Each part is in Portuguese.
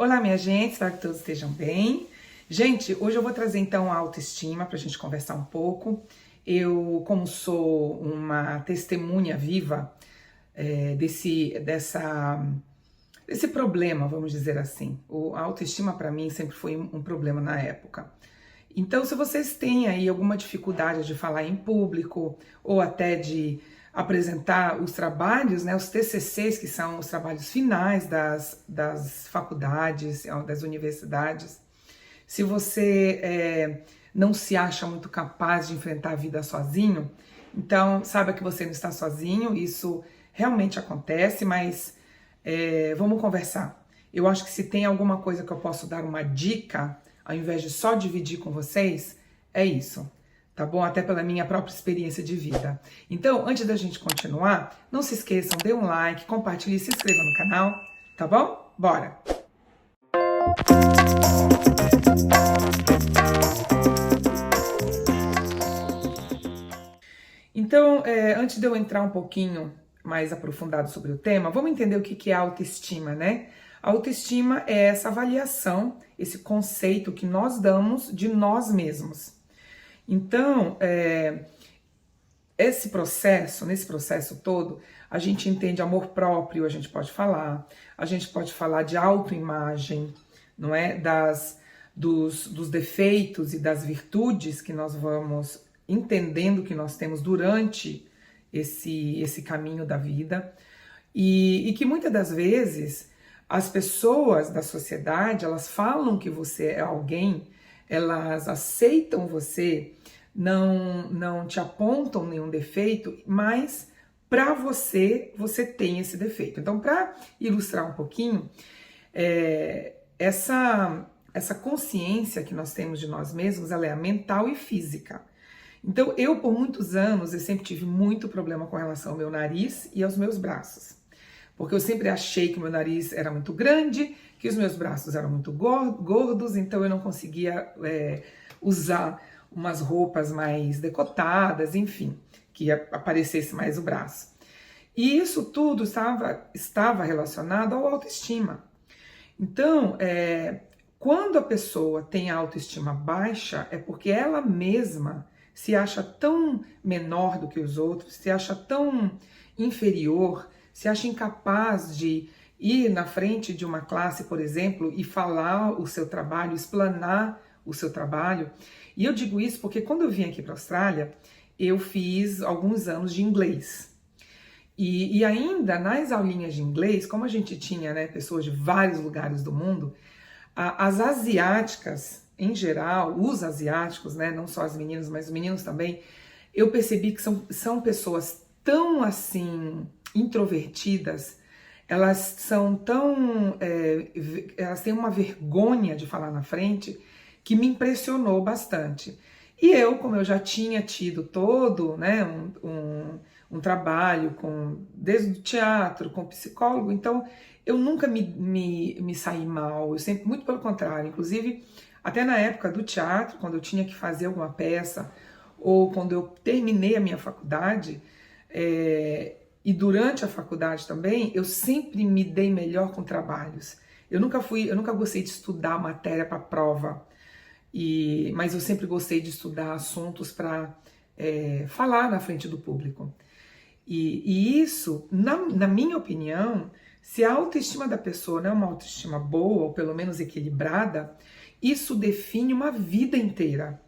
Olá, minha gente, espero que todos estejam bem. Gente, hoje eu vou trazer então a autoestima para a gente conversar um pouco. Eu, como sou uma testemunha viva desse problema, vamos dizer assim. A autoestima para mim sempre foi um problema na época. Então, se vocês têm aí alguma dificuldade de falar em público ou até de apresentar os trabalhos, né, os TCCs, que são os trabalhos finais das faculdades, das universidades, se você não se acha muito capaz de enfrentar a vida sozinho, então saiba que você não está sozinho, isso realmente acontece, mas vamos conversar. Eu acho que se tem alguma coisa que eu posso dar uma dica, ao invés de só dividir com vocês, é isso, tá bom? Até pela minha própria experiência de vida. Então, antes da gente continuar, não se esqueçam, dê um like, compartilhe e se inscreva no canal, tá bom? Bora! Então, antes de eu entrar um pouquinho mais aprofundado sobre o tema, vamos entender o que é autoestima, né? A autoestima é essa avaliação, esse conceito que nós damos de nós mesmos. Então, nesse processo todo, a gente entende amor próprio, a gente pode falar de autoimagem, não é? Dos defeitos e das virtudes que nós vamos entendendo que nós temos durante esse caminho da vida, e que muitas das vezes as pessoas da sociedade, elas falam que você é alguém, elas aceitam você, não te apontam nenhum defeito, mas para você tem esse defeito. Então, para ilustrar um pouquinho, essa consciência que nós temos de nós mesmos, ela é mental e física. Então, por muitos anos, eu sempre tive muito problema com relação ao meu nariz e aos meus braços. Porque eu sempre achei que o meu nariz era muito grande, que os meus braços eram muito gordos, então eu não conseguia usar umas roupas mais decotadas, enfim, que aparecesse mais o braço. E isso tudo estava relacionado ao autoestima. Então, quando a pessoa tem a autoestima baixa, é porque ela mesma se acha tão menor do que os outros, se acha tão inferior, se acha incapaz de ir na frente de uma classe, por exemplo, e falar o seu trabalho, explanar o seu trabalho. E eu digo isso porque quando eu vim aqui para a Austrália, eu fiz alguns anos de inglês. E ainda nas aulinhas de inglês, como a gente tinha, né, pessoas de vários lugares do mundo, as asiáticas, em geral, os asiáticos, né, não só as meninas, mas os meninos também, eu percebi que são pessoas tão assim introvertidas, elas são tão, elas têm uma vergonha de falar na frente que me impressionou bastante. E eu, como eu já tinha tido todo, né, um trabalho desde o teatro, com psicólogo, então eu nunca me saí mal, eu sempre, muito pelo contrário, inclusive até na época do teatro, quando eu tinha que fazer alguma peça, ou quando eu terminei a minha faculdade, e durante a faculdade também, eu sempre me dei melhor com trabalhos. Eu nunca gostei de estudar matéria para prova, mas eu sempre gostei de estudar assuntos para falar na frente do público. E isso, na minha opinião, se a autoestima da pessoa não é uma autoestima boa, ou pelo menos equilibrada, isso define uma vida inteira.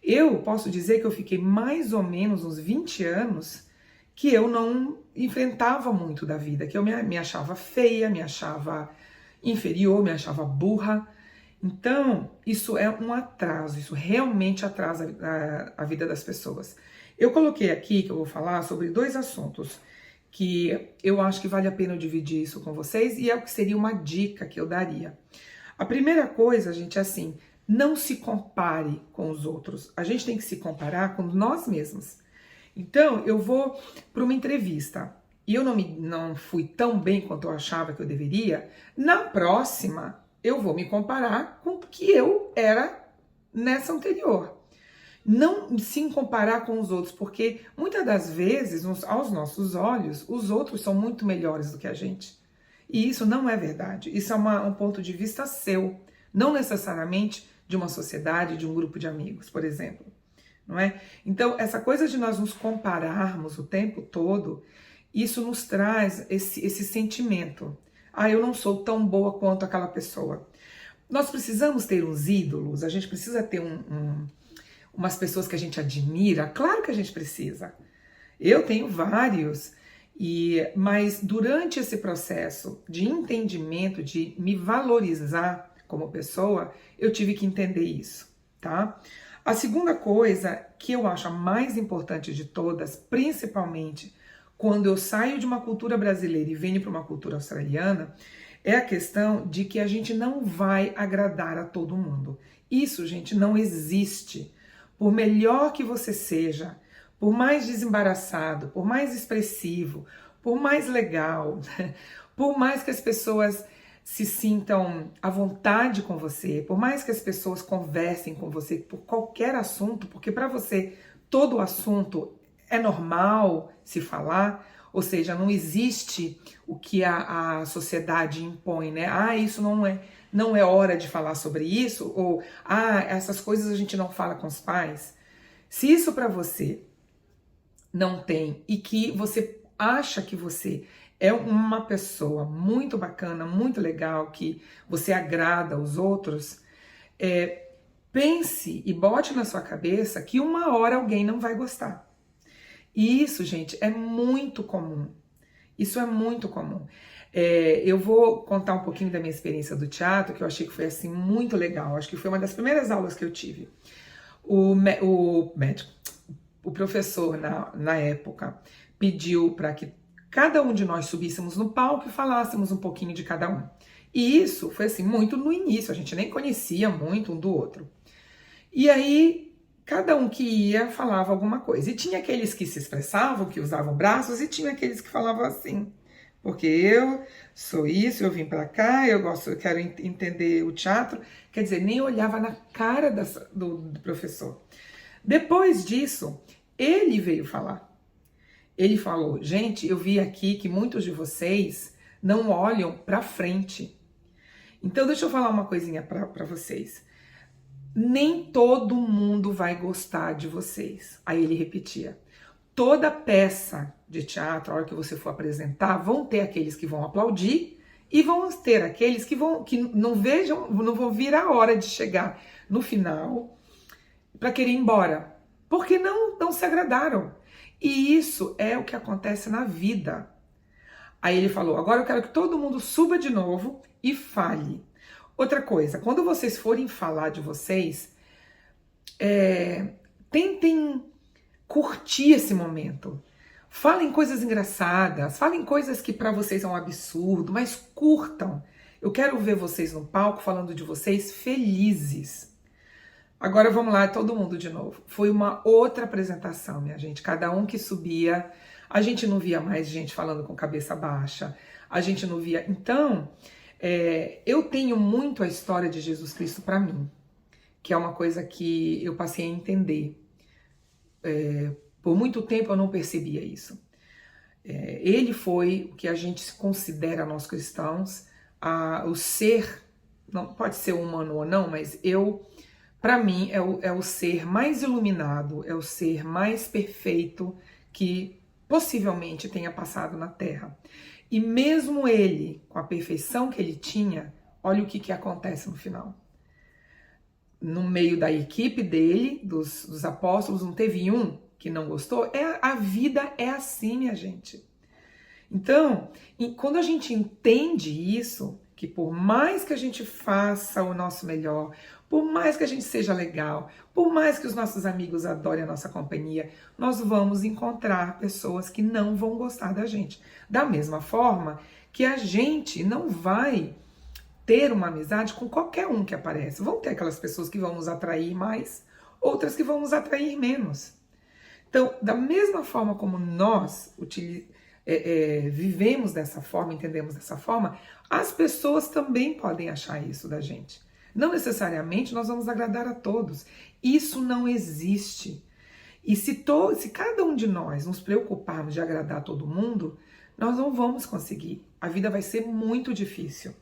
Eu posso dizer que eu fiquei mais ou menos uns 20 anos que eu não enfrentava muito da vida, que eu me achava feia, me achava inferior, me achava burra. Então, isso é um atraso, isso realmente atrasa a vida das pessoas. Eu coloquei aqui que eu vou falar sobre dois assuntos que eu acho que vale a pena eu dividir isso com vocês e é o que seria uma dica que eu daria. A primeira coisa, gente, é assim, não se compare com os outros. A gente tem que se comparar com nós mesmos. Então, eu vou para uma entrevista e eu não fui tão bem quanto eu achava que eu deveria. Na próxima, eu vou me comparar com o que eu era nessa anterior. Não se comparar com os outros, porque muitas das vezes, aos nossos olhos, os outros são muito melhores do que a gente. E isso não é verdade. Isso é um ponto de vista seu, não necessariamente de uma sociedade, de um grupo de amigos, por exemplo. Não é? Então, essa coisa de nós nos compararmos o tempo todo, isso nos traz esse sentimento. Ah, eu não sou tão boa quanto aquela pessoa. Nós precisamos ter uns ídolos, a gente precisa ter umas pessoas que a gente admira. Claro que a gente precisa. Eu tenho vários, mas durante esse processo de entendimento, de me valorizar como pessoa, eu tive que entender isso, tá? A segunda coisa que eu acho a mais importante de todas, principalmente quando eu saio de uma cultura brasileira e venho para uma cultura australiana, é a questão de que a gente não vai agradar a todo mundo. Isso, gente, não existe. Por melhor que você seja, por mais desembaraçado, por mais expressivo, por mais legal, por mais que as pessoas se sintam à vontade com você, por mais que as pessoas conversem com você por qualquer assunto, porque para você todo assunto é normal se falar, ou seja, não existe o que a sociedade impõe, né? Ah, isso não é hora de falar sobre isso, ou essas coisas a gente não fala com os pais. Se isso para você não tem e que você acha que você é uma pessoa muito bacana, muito legal, que você agrada aos outros, pense e bote na sua cabeça que uma hora alguém não vai gostar. E isso, gente, é muito comum. Isso é muito comum. Eu vou contar um pouquinho da minha experiência do teatro, que eu achei que foi assim muito legal. Acho que foi uma das primeiras aulas que eu tive. O professor, na época, pediu para que cada um de nós subíssemos no palco e falássemos um pouquinho de cada um. E isso foi assim, muito no início, a gente nem conhecia muito um do outro. E aí, cada um que ia falava alguma coisa. E tinha aqueles que se expressavam, que usavam braços, e tinha aqueles que falavam assim, porque eu sou isso, eu vim para cá, eu quero entender o teatro. Quer dizer, nem olhava na cara do professor. Depois disso, ele veio falar. Ele falou, gente, eu vi aqui que muitos de vocês não olham para frente. Então, deixa eu falar uma coisinha para vocês. Nem todo mundo vai gostar de vocês. Aí ele repetia. Toda peça de teatro, a hora que você for apresentar, vão ter aqueles que vão aplaudir e vão ter aqueles que não vão vir a hora de chegar no final para querer ir embora, porque não se agradaram. E isso é o que acontece na vida. Aí ele falou, agora eu quero que todo mundo suba de novo e fale. Outra coisa, quando vocês forem falar de vocês, tentem curtir esse momento. Falem coisas engraçadas, falem coisas que para vocês é um absurdo, mas curtam. Eu quero ver vocês no palco falando de vocês felizes. Agora vamos lá, todo mundo de novo. Foi uma outra apresentação, minha gente. Cada um que subia, a gente não via mais gente falando com cabeça baixa, a gente não via. Então, eu tenho muito a história de Jesus Cristo para mim, que é uma coisa que eu passei a entender. Por muito tempo eu não percebia isso. Ele foi o que a gente considera, nós cristãos, o ser, não pode ser humano ou não, mas para mim, é o ser mais iluminado, é o ser mais perfeito que possivelmente tenha passado na Terra. E mesmo ele, com a perfeição que ele tinha, olha o que acontece no final. No meio da equipe dele, dos apóstolos, não teve um que não gostou? A vida é assim, minha gente. Então, quando a gente entende isso, que por mais que a gente faça o nosso melhor, por mais que a gente seja legal, por mais que os nossos amigos adorem a nossa companhia, nós vamos encontrar pessoas que não vão gostar da gente. Da mesma forma que a gente não vai ter uma amizade com qualquer um que aparece. Vão ter aquelas pessoas que vão nos atrair mais, outras que vão nos atrair menos. Então, da mesma forma como nós vivemos dessa forma, entendemos dessa forma, as pessoas também podem achar isso da gente. Não necessariamente nós vamos agradar a todos. Isso não existe. E se cada um de nós nos preocuparmos de agradar a todo mundo, nós não vamos conseguir. A vida vai ser muito difícil.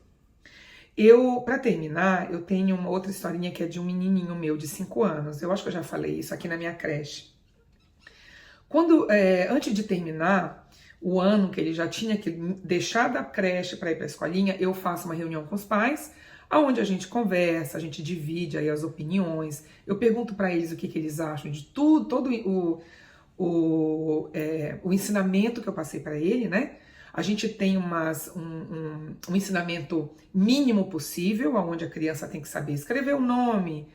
Para terminar, eu tenho uma outra historinha que é de um menininho meu de 5 anos. Eu acho que eu já falei isso aqui na minha creche. Antes de terminar o ano que ele já tinha que deixar da creche para ir para a escolinha, eu faço uma reunião com os pais, onde a gente conversa, a gente divide aí as opiniões, eu pergunto para eles o que eles acham de tudo, todo o ensinamento que eu passei para ele, né? A gente tem um ensinamento mínimo possível, onde a criança tem que saber escrever o nome,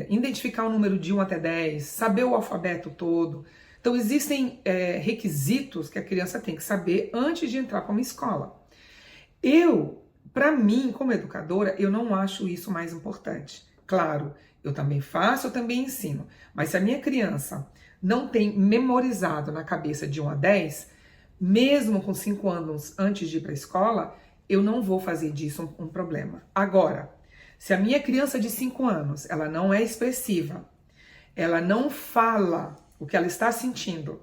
identificar o número de 1 até 10, saber o alfabeto todo. Então existem requisitos que a criança tem que saber antes de entrar para uma escola. Para mim, como educadora, eu não acho isso mais importante. Claro, eu também faço, eu também ensino. Mas se a minha criança não tem memorizado na cabeça de 1 a 10, mesmo com 5 anos antes de ir para a escola, eu não vou fazer disso um problema. Agora, se a minha criança de 5 anos, ela não é expressiva, ela não fala o que ela está sentindo,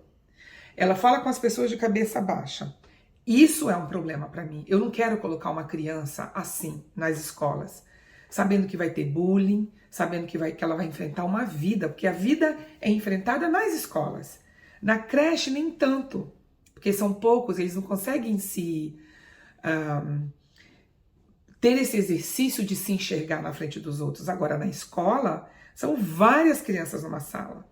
ela fala com as pessoas de cabeça baixa, isso é um problema para mim. Eu não quero colocar uma criança assim nas escolas, sabendo que vai ter bullying, sabendo que ela vai enfrentar uma vida, porque a vida é enfrentada nas escolas. Na creche, nem tanto, porque são poucos, eles não conseguem ter esse exercício de se enxergar na frente dos outros. Agora, na escola, são várias crianças numa sala.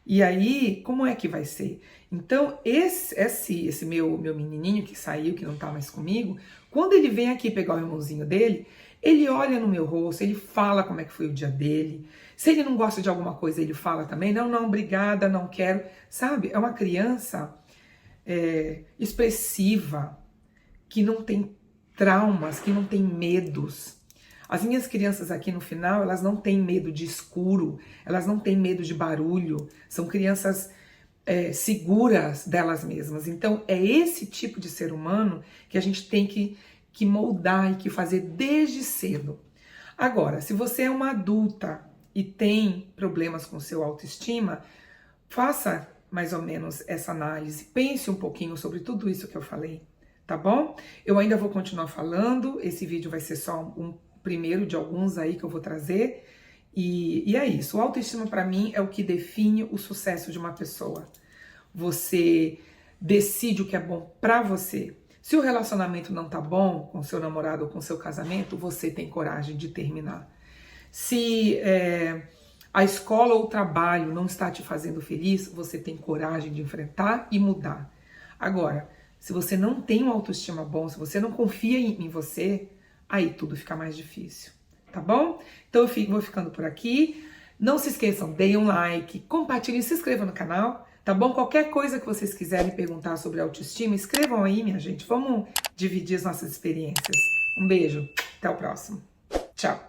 E aí, como é que vai ser? Então, esse meu menininho que saiu, que não tá mais comigo, quando ele vem aqui pegar o irmãozinho dele, ele olha no meu rosto, ele fala como é que foi o dia dele. Se ele não gosta de alguma coisa, ele fala também, não, obrigada, não quero. Sabe, é uma criança expressiva, que não tem traumas, que não tem medos. As minhas crianças aqui no final, elas não têm medo de escuro, elas não têm medo de barulho, são crianças seguras delas mesmas. Então, é esse tipo de ser humano que a gente tem que moldar e que fazer desde cedo. Agora, se você é uma adulta e tem problemas com seu autoestima, faça mais ou menos essa análise, pense um pouquinho sobre tudo isso que eu falei, tá bom? Eu ainda vou continuar falando, esse vídeo vai ser só um primeiro de alguns aí que eu vou trazer, e é isso. O autoestima para mim é o que define o sucesso de uma pessoa. Você decide o que é bom para você. Se o relacionamento não tá bom com seu namorado ou com seu casamento, você tem coragem de terminar. Se a escola ou o trabalho não está te fazendo feliz, você tem coragem de enfrentar e mudar. Agora, se você não tem uma autoestima bom, se você não confia em você, aí tudo fica mais difícil, tá bom? Então eu vou ficando por aqui. Não se esqueçam, deem um like, compartilhem, se inscrevam no canal, tá bom? Qualquer coisa que vocês quiserem perguntar sobre autoestima, escrevam aí, minha gente. Vamos dividir as nossas experiências. Um beijo, até o próximo. Tchau!